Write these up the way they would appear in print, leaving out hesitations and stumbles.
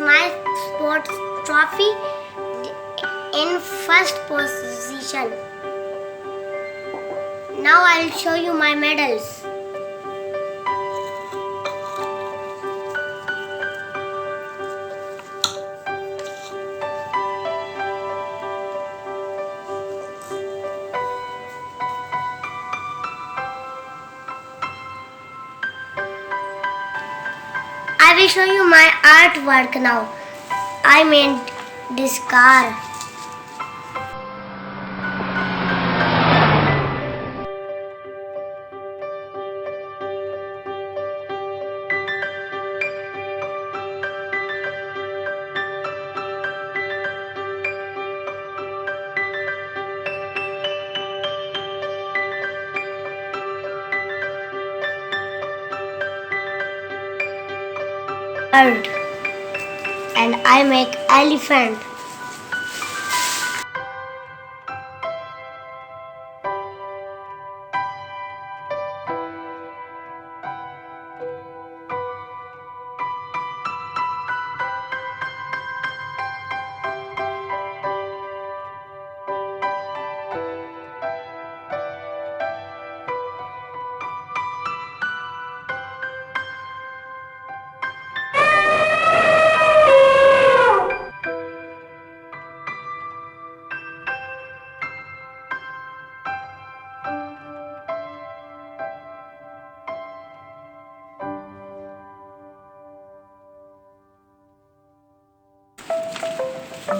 my sports trophy in first position. Now I'll show you my medals. I will show you my artwork now. I made this car. Bird. And I make elephant.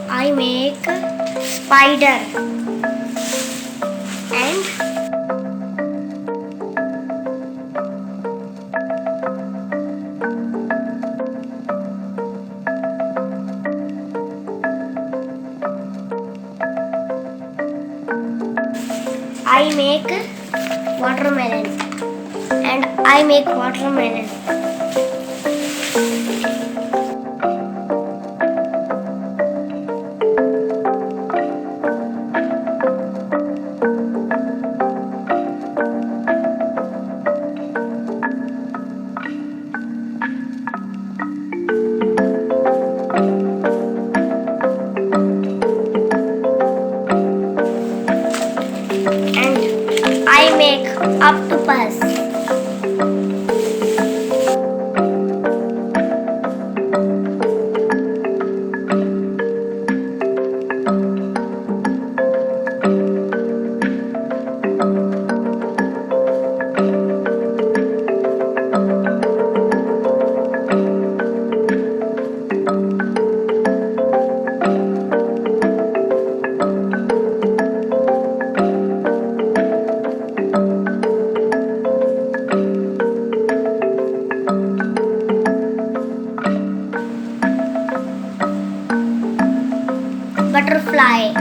I make spider and I make watermelon and I make watermelon. I make octopus. Butterfly.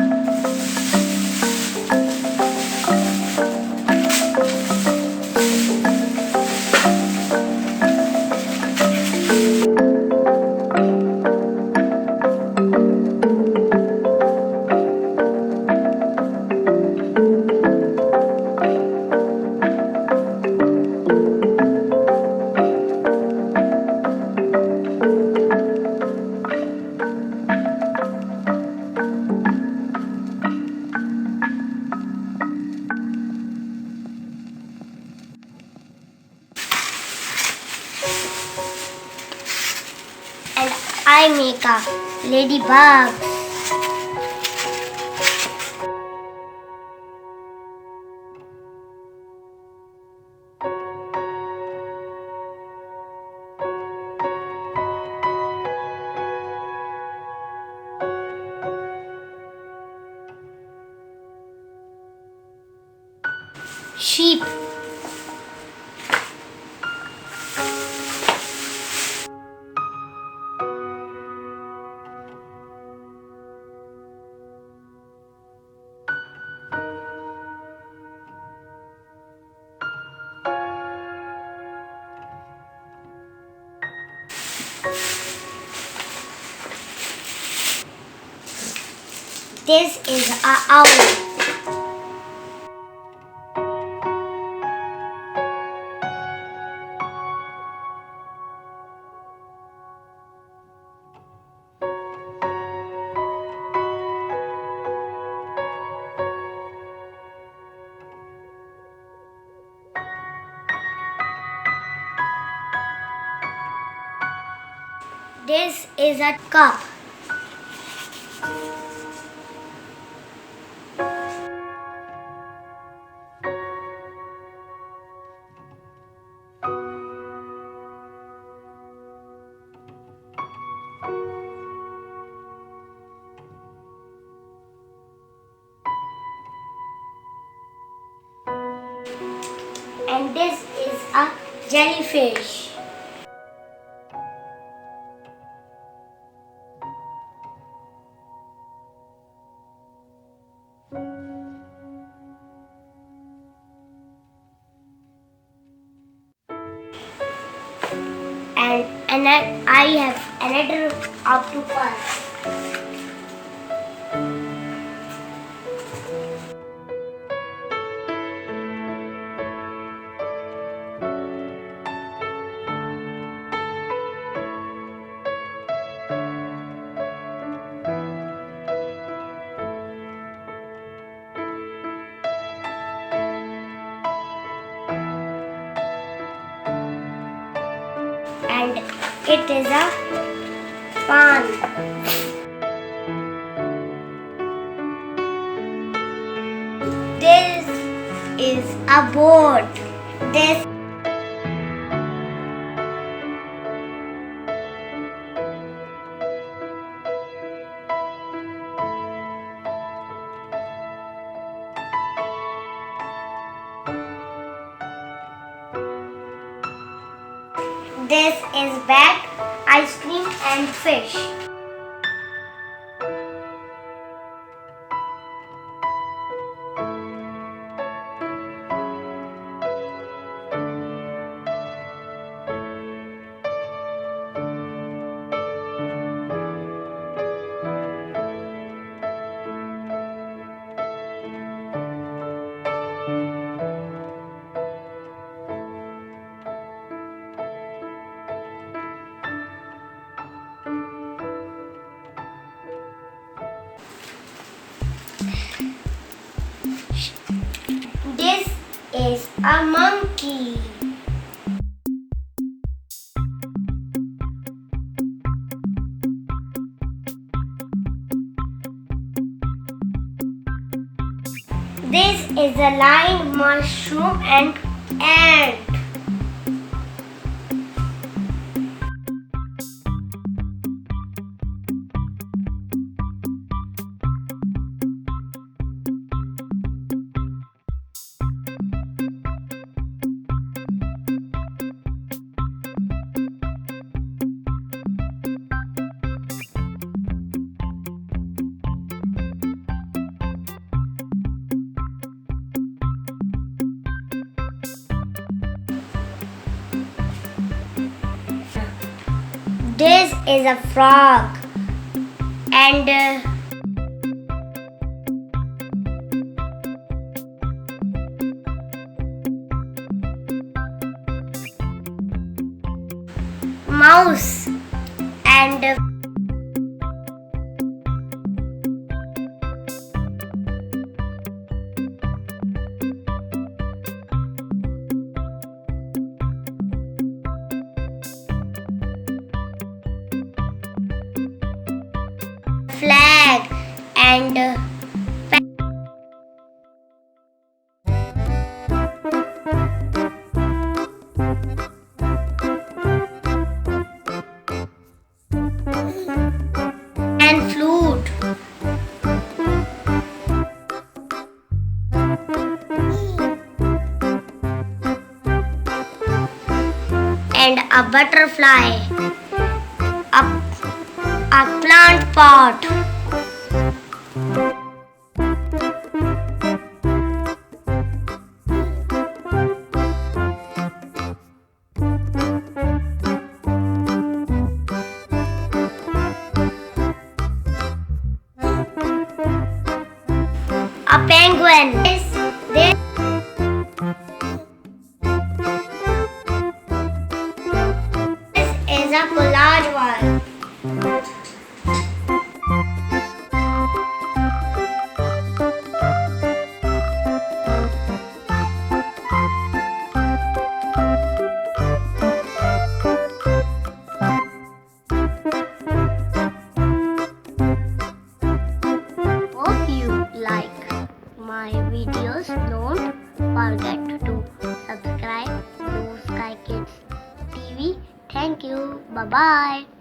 And I make a ladybug. Sheep. This is a owl. This is a cup. And this is a jellyfish. And I have another octopus. And it is a pond. This is a boat. This This is bat, ice cream and fish. This is a monkey. This is a lion, mushroom and ant. This is a frog and mouse and flag and flute and a butterfly, a plant pot. A penguin. This is a collage wall. videos, don't forget to subscribe to Sky Kids TV. Thank you. Bye bye.